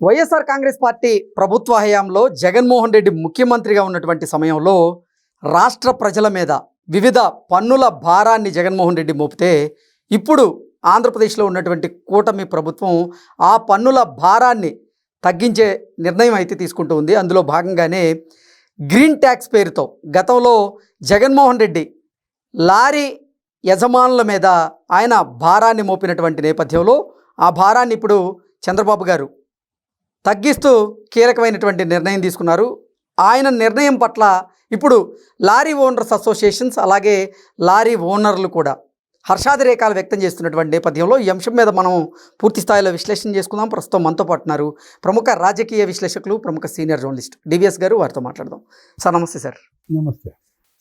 YSR Congress party ప్రభుత్వ హయాంలో జగన్మోహన్ రెడ్డి ముఖ్యమంత్రిగా ఉన్నటువంటి సమయంలో రాష్ట్ర ప్రజల మీద వివిధ పన్నుల భారాన్ని జగన్మోహన్ రెడ్డి మోపితే ఇప్పుడు ఆంధ్రప్రదేశ్లో ఉన్నటువంటి కూటమి ప్రభుత్వం ఆ పన్నుల భారాన్ని తగ్గించే నిర్ణయం అయితే తీసుకుంటూ ఉంది. అందులో భాగంగానే గ్రీన్ ట్యాక్స్ పేరుతో గతంలో జగన్మోహన్ రెడ్డి లారీ యజమానుల మీద ఆయన భారాన్ని మోపినటువంటి నేపథ్యంలో ఆ భారాన్ని ఇప్పుడు చంద్రబాబు గారు తగ్గిస్తూ కీలకమైనటువంటి నిర్ణయం తీసుకున్నారు. ఆయన నిర్ణయం పట్ల ఇప్పుడు లారీ ఓనర్స్ అసోసియేషన్స్ అలాగే లారీ ఓనర్లు కూడా హర్షాతిరేకాలు వ్యక్తం చేస్తున్నటువంటి నేపథ్యంలో ఈ అంశం మీద మనం పూర్తి స్థాయిలో విశ్లేషణ చేసుకుందాం. ప్రస్తుతం మనతో పాటున్నారు ప్రముఖ రాజకీయ విశ్లేషకులు, ప్రముఖ సీనియర్ జర్నలిస్ట్ డివిఎస్ గారు. వారితో మాట్లాడదాం. సార్ నమస్తే. సార్ నమస్తే.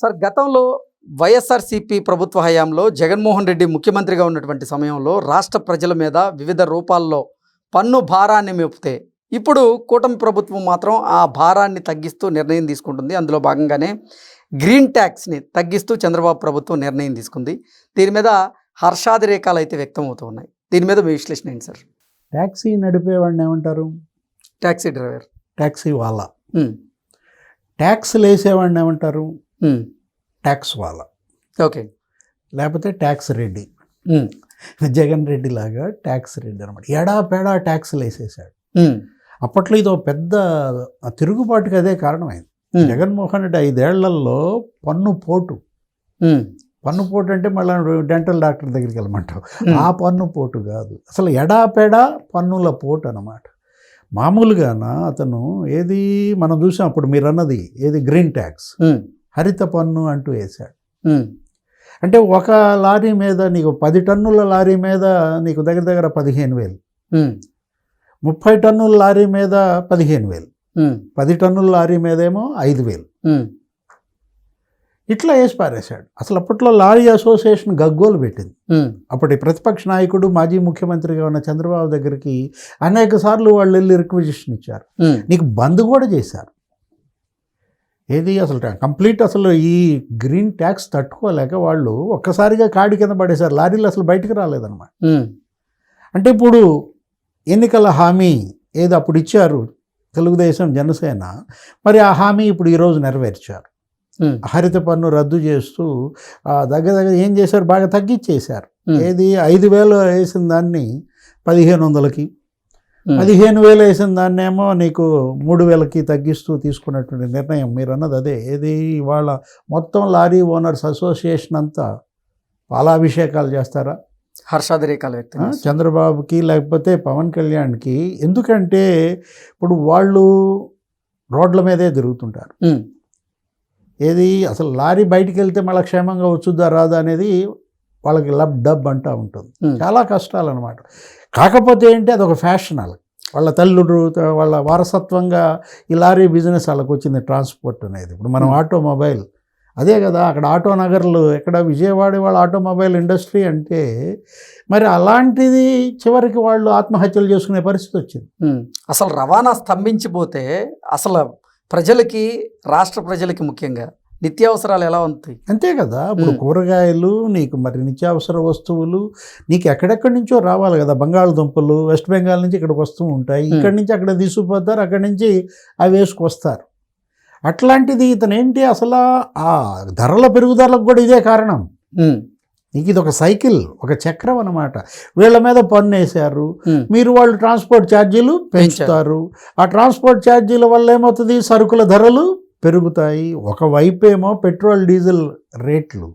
సార్, గతంలో వైఎస్ఆర్సీపీ ప్రభుత్వ హయాంలో జగన్మోహన్ రెడ్డి ముఖ్యమంత్రిగా ఉన్నటువంటి సమయంలో రాష్ట్ర ప్రజల మీద వివిధ రూపాల్లో పన్ను భారాన్ని మోపితే ఇప్పుడు కూటమి ప్రభుత్వం మాత్రం ఆ భారాన్ని తగ్గిస్తూ నిర్ణయం తీసుకుంటుంది. అందులో భాగంగానే గ్రీన్ ట్యాక్స్ని తగ్గిస్తూ చంద్రబాబు ప్రభుత్వం నిర్ణయం తీసుకుంది. దీని మీద హర్షాతిరేకాలు అయితే వ్యక్తం అవుతూ ఉన్నాయి. దీని మీద మీ విశ్లేషణ ఏంటి సార్? ట్యాక్సీ నడిపేవాడిని ఏమంటారు? Taxi driver. ట్యాక్సీ వాళ్ళ. ట్యాక్స్లు వేసేవాడిని ఏమంటారు? ట్యాక్స్ వాళ్ళ. ఓకే. లేకపోతే ట్యాక్స్ రెడ్డి. జగన్ రెడ్డి లాగా ట్యాక్స్ రెడ్డి అనమాట. ఎడాపెడా ట్యాక్స్లు వేసేసాడు. అప్పట్లో ఇది ఒక పెద్ద తిరుగుబాటుకి అదే కారణమైంది. జగన్మోహన్ రెడ్డి 5 ఏళ్లలో పన్ను పోటు అంటే మళ్ళీ డెంటల్ డాక్టర్ దగ్గరికి వెళ్ళమంటావు. ఆ పన్ను పోటు కాదు, అసలు ఎడాపెడా పన్నుల పోటు అనమాట. మామూలుగాన అతను ఏది మనం చూసాం అప్పుడు మీరు అన్నది ఏది గ్రీన్ ట్యాక్స్, హరిత పన్ను అంటూ వేశాడు. అంటే ఒక లారీ మీద నీకు 10 టన్నుల లారీ మీద నీకు దగ్గర దగ్గర 15,000, 30 టన్నుల లారీ మీద 15,000, 10 టన్నుల లారీ మీద ఏమో 5,000 ఇట్లా వేసి పారేశాడు. అసలు అప్పట్లో లారీ అసోసియేషన్ గగ్గోలు పెట్టింది. అప్పటి ప్రతిపక్ష నాయకుడు మాజీ ముఖ్యమంత్రిగా ఉన్న చంద్రబాబు దగ్గరికి అనేక సార్లు వాళ్ళు వెళ్ళి రిక్వజిషన్ ఇచ్చారు. నీకు బంద్ కూడా చేశారు. ఏది అసలు కంప్లీట్ అసలు ఈ గ్రీన్ ట్యాక్స్ తట్టుకోలేక వాళ్ళు ఒక్కసారిగా కాడి కింద పడేశారు. లారీలు అసలు బయటకు రాలేదన్నమాట. అంటే ఇప్పుడు ఎన్నికల హామీ ఏదో అప్పుడు ఇచ్చారు తెలుగుదేశం జనసేన, మరి ఆ హామీ ఇప్పుడు ఈరోజు నెరవేర్చారు. హరిత పన్ను రద్దు చేస్తూ దగ్గర ఏం చేశారు, బాగా తగ్గించేశారు. ఏది 5,000 వేసిన దాన్ని 1,500కి, 15,000 వేసిన దాన్ని ఏమో నీకు 3,000కి తగ్గిస్తూ తీసుకున్నటువంటి నిర్ణయం. మీరు అన్నది అదే. ఏది ఇవాళ మొత్తం లారీ ఓనర్స్ అసోసియేషన్ అంతా పాలాభిషేకాలు చేస్తారా? హర్షాతిరేకాలు వ్యక్తం చంద్రబాబుకి లేకపోతే పవన్ కళ్యాణ్కి. ఎందుకంటే ఇప్పుడు వాళ్ళు రోడ్ల మీదే తిరుగుతుంటారు. ఏది అసలు లారీ బయటికి వెళ్తే మళ్ళీ క్షేమంగా వచ్చుద్దా రాదా అనేది వాళ్ళకి లబ్ డబ్ అంటూ ఉంటుంది. చాలా కష్టాలు అనమాట. కాకపోతే ఏంటి, అదొక ఫ్యాషన్. వాళ్ళ తల్లుడు వాళ్ళ వారసత్వంగా ఈ లారీ బిజినెస్ వాళ్ళకి వచ్చింది, ట్రాన్స్పోర్ట్ అనేది. ఇప్పుడు మనం ఆటోమొబైల్ అదే కదా, అక్కడ ఆటో నగర్లు, ఎక్కడ విజయవాడ వాళ్ళ ఆటోమొబైల్ ఇండస్ట్రీ అంటే మరి అలాంటిది చివరికి వాళ్ళు ఆత్మహత్యలు చేసుకునే పరిస్థితి వచ్చింది. అసలు రవాణా స్తంభించిపోతే అసలు ప్రజలకి, రాష్ట్ర ప్రజలకి ముఖ్యంగా నిత్యావసరాలు ఎలా ఉంటాయి? అంతే కదా. ఇప్పుడు కూరగాయలు నీకు మరి నిత్యావసర వస్తువులు నీకు ఎక్కడెక్కడి నుంచో రావాలి కదా. బంగాళదుంపలు వెస్ట్ బెంగాల్ నుంచి ఇక్కడికి వస్తూ ఉంటాయి. ఇక్కడి నుంచి అక్కడ తీసుకుపోతారు, అక్కడి నుంచి అవి వేసుకొస్తారు. అట్లాంటిది ఇతను ఏంటి అసలు ఆ ధరల పెరుగుదలకు కూడా ఇదే కారణం. నీకు ఇది ఒక సైకిల్, ఒక చక్రం అన్నమాట. వీళ్ళ మీద పన్ను వేశారు, మీరు వాళ్ళు ట్రాన్స్పోర్ట్ ఛార్జీలు పెంచుతారు. ఆ ట్రాన్స్పోర్ట్ ఛార్జీల వల్ల ఏమవుతుంది, సరుకుల ధరలు పెరుగుతాయి. ఒకవైపేమో పెట్రోల్ డీజిల్ రేట్లు,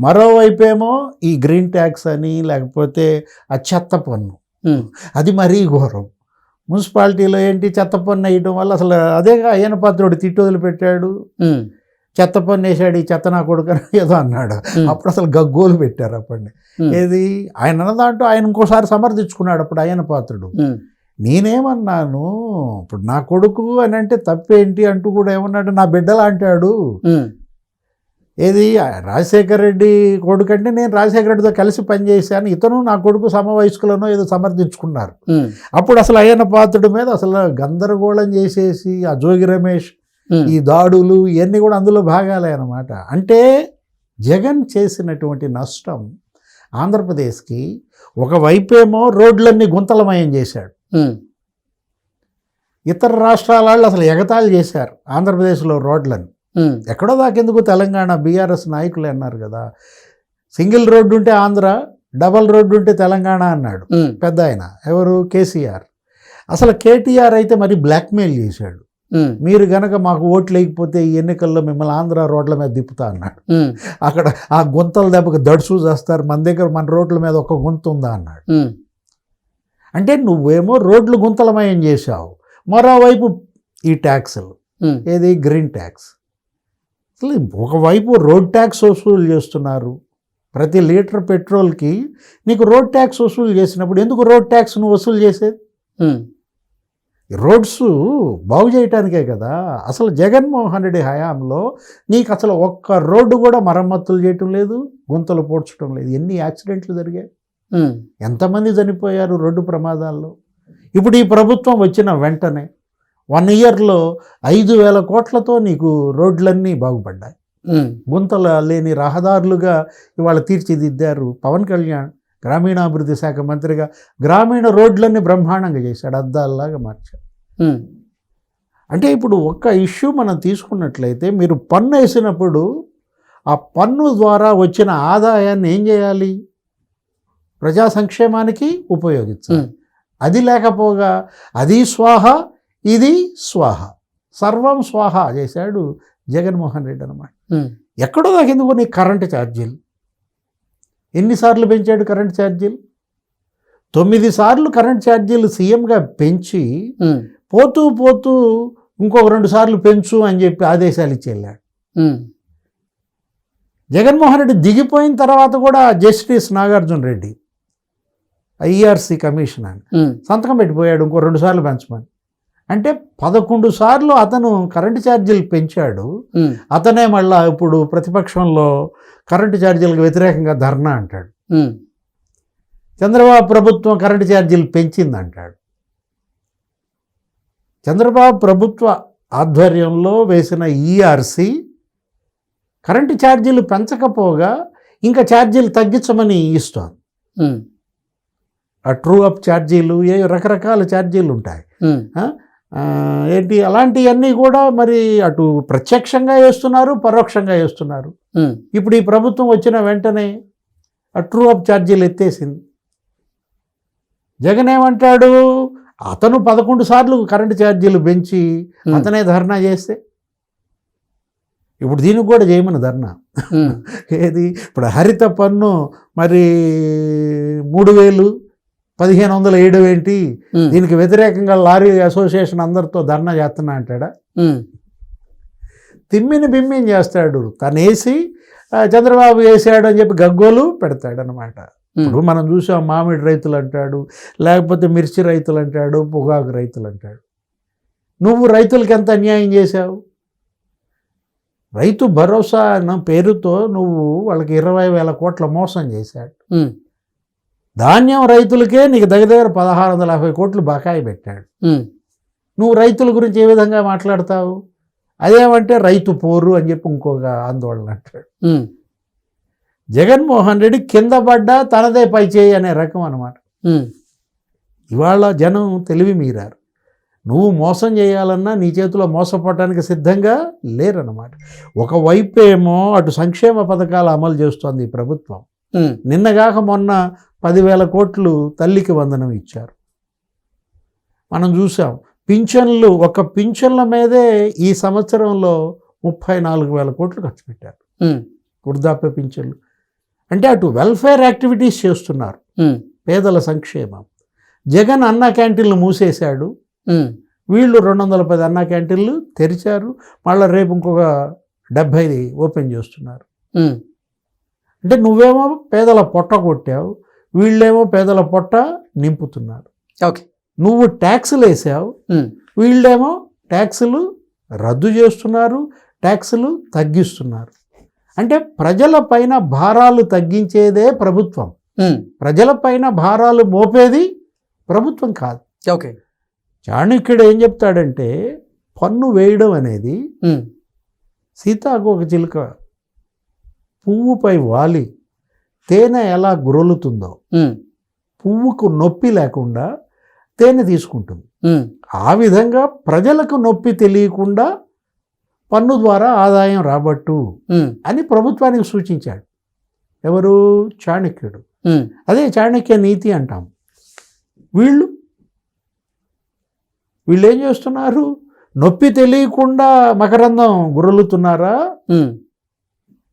మరోవైపేమో ఈ గ్రీన్ ట్యాక్స్ అని లేకపోతే ఆ చెత్త పన్ను, అది మరీ ఘోరం. మున్సిపాలిటీలో ఏంటి చెత్త పన్ను వేయడం వల్ల అసలు అదేగా అయ్యన పాత్రుడు తిట్టు వదిలిపెట్టాడు. చెత్త పన్ను వేసాడు, ఈ చెత్త నా కొడుకు ఏదో అన్నాడు. అప్పుడు అసలు గగ్గోలు పెట్టారు అప్పటిని. ఏది ఆయన అన్నదాంటూ ఆయన ఇంకోసారి సమర్థించుకున్నాడు అప్పుడు అయ్యన పాత్రుడు. నేనేమన్నాను, ఇప్పుడు నా కొడుకు అని అంటే తప్పేంటి అంటూ కూడా ఏమన్నాడు, నా బిడ్డలా అంటాడు. ఏది రాజశేఖర రెడ్డి కొడుకు అంటే నేను రాజశేఖర రెడ్డితో కలిసి పనిచేశాను, ఇతను నా కొడుకు సమవయస్కులను ఏదో సమర్థించుకున్నారు. అప్పుడు అసలు అయ్యన పాత్రుడి మీద అసలు గందరగోళం చేసేసి ఆ జోగి రమేష్ ఈ దాడులు ఇవన్నీ కూడా అందులో భాగాలే అన్నమాట. అంటే జగన్ చేసినటువంటి నష్టం ఆంధ్రప్రదేశ్కి ఒకవైపేమో రోడ్లన్నీ గుంతలమయం చేశాడు. ఇతర రాష్ట్రాల వాళ్ళు అసలు ఎగతాళి చేశారు ఆంధ్రప్రదేశ్లో రోడ్లను. ఎక్కడో దాకెందుకు తెలంగాణ బీఆర్ఎస్ నాయకులు అన్నారు కదా, సింగిల్ రోడ్డు ఉంటే ఆంధ్ర, డబల్ రోడ్డు ఉంటే తెలంగాణ అన్నాడు పెద్ద ఆయన. ఎవరు? కేసీఆర్. అసలు కేటీఆర్ అయితే మరి బ్లాక్మెయిల్ చేశాడు, మీరు గనక మాకు ఓట్లు వేయకపోతే ఈ ఎన్నికల్లో మిమ్మల్ని ఆంధ్ర రోడ్ల మీద దిప్పుతా అన్నాడు. అక్కడ ఆ గుంతల దెబ్బకు దడుసు చేస్తారు, మన దగ్గర మన రోడ్ల మీద ఒక గుంత ఉందా అన్నాడు. అంటే నువ్వేమో రోడ్లు గుంతలమయం చేశావు, మరోవైపు ఈ ట్యాక్సులు, ఏది గ్రీన్ ట్యాక్స్. అసలు ఒకవైపు రోడ్ ట్యాక్స్ వసూలు చేస్తున్నారు, ప్రతి లీటర్ పెట్రోల్కి నీకు రోడ్ ట్యాక్స్ వసూలు చేసినప్పుడు ఎందుకు రోడ్ ట్యాక్స్ నువ్వు వసూలు చేసేది? రోడ్స్ బాగు చేయటానికే కదా. అసలు జగన్మోహన్ రెడ్డి హయాంలో నీకు అసలు ఒక్క రోడ్డు కూడా మరమ్మతులు చేయటం లేదు, గుంతలు పోడ్చడం లేదు. ఎన్ని యాక్సిడెంట్లు జరిగాయి, ఎంతమంది చనిపోయారు రోడ్డు ప్రమాదాల్లో. ఇప్పుడు ఈ ప్రభుత్వం వచ్చిన వెంటనే 1 ఇయర్లో 5,000 కోట్లతో నీకు రోడ్లన్నీ బాగుపడ్డాయి. గుంతలు లేని రహదారులుగా ఇవాళ తీర్చిదిద్దారు. పవన్ కళ్యాణ్ గ్రామీణాభివృద్ధి శాఖ మంత్రిగా గ్రామీణ రోడ్లన్నీ బ్రహ్మాండంగా చేశాడు, అద్దాల్లాగా మార్చాడు. అంటే ఇప్పుడు ఒక్క ఇష్యూ మనం తీసుకున్నట్లయితే, మీరు పన్ను వేసినప్పుడు ఆ పన్ను ద్వారా వచ్చిన ఆదాయాన్ని ఏం చేయాలి? ప్రజా సంక్షేమానికి ఉపయోగించాలి. అది లేకపోగా అది స్వాహ ఇది స్వాహ, సర్వం స్వాహ చేశాడు జగన్మోహన్ రెడ్డి అనమాట. ఎక్కడో దాకెందుకు నీ కరెంటు ఛార్జీలు ఎన్నిసార్లు పెంచాడు? కరెంట్ ఛార్జీలు 9 సార్లు కరెంట్ ఛార్జీలు సీఎంగా పెంచి పోతూ పోతూ ఇంకొక 2 సార్లు పెంచు అని చెప్పి ఆదేశాలు ఇచ్చి వెళ్ళాడు. జగన్మోహన్ రెడ్డి దిగిపోయిన తర్వాత కూడా justice Nagarjuna Reddy IRC commission అని సంతకం పెట్టిపోయాడు ఇంకో 2 సార్లు పెంచమని. అంటే 11 సార్లు అతను కరెంటు ఛార్జీలు పెంచాడు. అతనే మళ్ళా ఇప్పుడు ప్రతిపక్షంలో కరెంటు ఛార్జీలకు వ్యతిరేకంగా ధర్నా అంటాడు. చంద్రబాబు ప్రభుత్వం కరెంటు ఛార్జీలు పెంచింది అంటాడు. చంద్రబాబు ప్రభుత్వ ఆధ్వర్యంలో వేసిన ఈఆర్సీ కరెంటు ఛార్జీలు పెంచకపోగా ఇంకా ఛార్జీలు తగ్గించమని ఇస్తోంది. ఆ ట్రూ అప్ ఛార్జీలు, ఏ రకరకాల ఛార్జీలు ఉంటాయి. ఏంటి అలాంటివన్నీ కూడా మరి అటు ప్రత్యక్షంగా వేస్తున్నారు, పరోక్షంగా వేస్తున్నారు. ఇప్పుడు ఈ ప్రభుత్వం వచ్చిన వెంటనే ఆ ట్రూ అప్ ఛార్జీలు ఎత్తేసింది. జగన్ ఏమంటాడు? అతను 11 సార్లు కరెంటు ఛార్జీలు పెంచి అతనే ధర్నా చేస్తే ఇప్పుడు దీనికి కూడా చేయమని ధర్నా. ఏది ఇప్పుడు హరిత పన్ను మరి 3,000 1,500 వేయడం ఏంటి? దీనికి వ్యతిరేకంగా లారీ అసోసియేషన్ అందరితో ధర్నా చేస్తున్నా అంటాడా? తిమ్మిని బిమ్మిని చేస్తాడు. తను వేసి చంద్రబాబు వేసాడు అని చెప్పి గగ్గోలు పెడతాడు అనమాట. ఇప్పుడు మనం చూసాం, మామిడి రైతులు అంటాడు, లేకపోతే మిర్చి రైతులు అంటాడు, పొగాకు రైతులు అంటాడు. నువ్వు రైతులకి ఎంత అన్యాయం చేశావు? రైతు భరోసా అన్న పేరుతో నువ్వు వాళ్ళకి 20,000 కోట్ల మోసం చేశాడు. ధాన్యం రైతులకే నీకు దగ్గర 1,650 కోట్లు బకాయి పెట్టాడు. నువ్వు రైతుల గురించి ఏ విధంగా మాట్లాడతావు? అదేమంటే రైతు పోరు అని చెప్పి ఇంకొక ఆందోళన అంటాడు. జగన్మోహన్ రెడ్డి కింద పడ్డా తనదే పై చేయి అనే రకం అనమాట. ఇవాళ జనం తెలివి మీరారు. నువ్వు మోసం చేయాలన్నా నీ చేతిలో మోసపోవటానికి సిద్ధంగా లేరన్నమాట. ఒకవైపు ఏమో అటు సంక్షేమ పథకాలు అమలు చేస్తోంది ఈ ప్రభుత్వం. నిన్నగాక మొన్న 10,000 కోట్లు తల్లికి వందనం ఇచ్చారు. మనం చూసాం పింఛన్లు, ఒక పింఛన్ల మీదే ఈ సంవత్సరంలో 34,000 కోట్లు ఖర్చు పెట్టారు. వృద్ధాప్య పింఛన్లు అంటే అటు వెల్ఫేర్ యాక్టివిటీస్ చేస్తున్నారు, పేదల సంక్షేమం. జగన్ అన్న క్యాంటీన్లు మూసేశాడు, వీళ్ళు 210 అన్న క్యాంటీన్లు తెరిచారు. మళ్ళీ రేపు ఇంకొక 70 ఓపెన్ చేస్తున్నారు. అంటే నువ్వేమో పేదల పొట్ట కొట్టావు, వీళ్ళేమో పేదల పొట్ట నింపుతున్నారు. ఓకే, నువ్వు ట్యాక్సులు వేసావు, వీళ్ళేమో ట్యాక్సులు రద్దు చేస్తున్నారు, ట్యాక్సులు తగ్గిస్తున్నారు. అంటే ప్రజల పైన భారాలు తగ్గించేదే ప్రభుత్వం, ప్రజల పైన భారాలు మోపేది ప్రభుత్వం కాదు. ఓకే, చాణక్యుడు ఏం చెప్తాడంటే, పన్ను వేయడం అనేది సీతాకోక చిలుక పువ్వుపై వాలి తేనె ఎలా గ్రోలుతుందో, పువ్వుకు నొప్పి లేకుండా తేనె తీసుకుంటుంది. ఆ విధంగా ప్రజలకు నొప్పి తెలియకుండా పన్ను ద్వారా ఆదాయం రాబట్టు అని ప్రభుత్వానికి సూచించాడు. ఎవరు? చాణక్యుడు. అదే చాణక్య నీతి అంటాం. వీళ్ళు ఏం చేస్తున్నారు? నొప్పి తెలియకుండా మకరందం గుర్రలుతున్నారా?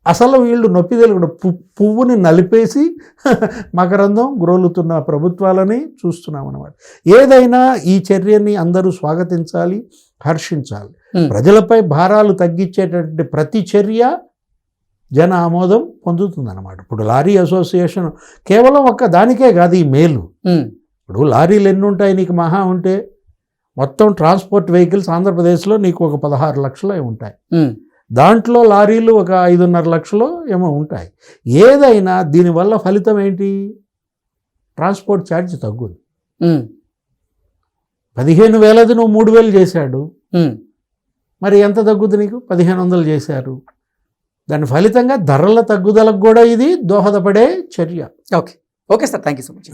అసలు వీళ్ళు నొప్పి తెలియకుండా పువ్వుని నలిపేసి మకరందం గుర్రలుతున్న ప్రభుత్వాలని చూస్తున్నాం అన్నమాట. ఏదైనా ఈ చర్యని అందరూ స్వాగతించాలి, హర్షించాలి. ప్రజలపై భారాలు తగ్గించేటటువంటి ప్రతి చర్య జన ఆమోదం పొందుతుందన్నమాట. ఇప్పుడు లారీ అసోసియేషన్ కేవలం ఒక్క దానికే కాదు ఈ మేలు. ఇప్పుడు లారీలు ఎన్ని ఉంటాయి నీకు? మహా ఉంటే మొత్తం ట్రాన్స్పోర్ట్ వెహికల్స్ ఆంధ్రప్రదేశ్లో నీకు ఒక 16 లక్షలు ఉంటాయి. దాంట్లో లారీలు ఒక 5.5 లక్షలు ఏమో ఉంటాయి. ఏదైనా దీనివల్ల ఫలితం ఏంటి? ట్రాన్స్పోర్ట్ ఛార్జ్ తగ్గుద్ది. 15,000ది నువ్వు 3,000 చేశాడు, మరి ఎంత తగ్గుద్ది నీకు? 1,500 చేశారు. దాని ఫలితంగా ధరల తగ్గుదలకు కూడా ఇది దోహదపడే చర్య. Okay sir, thank you so much.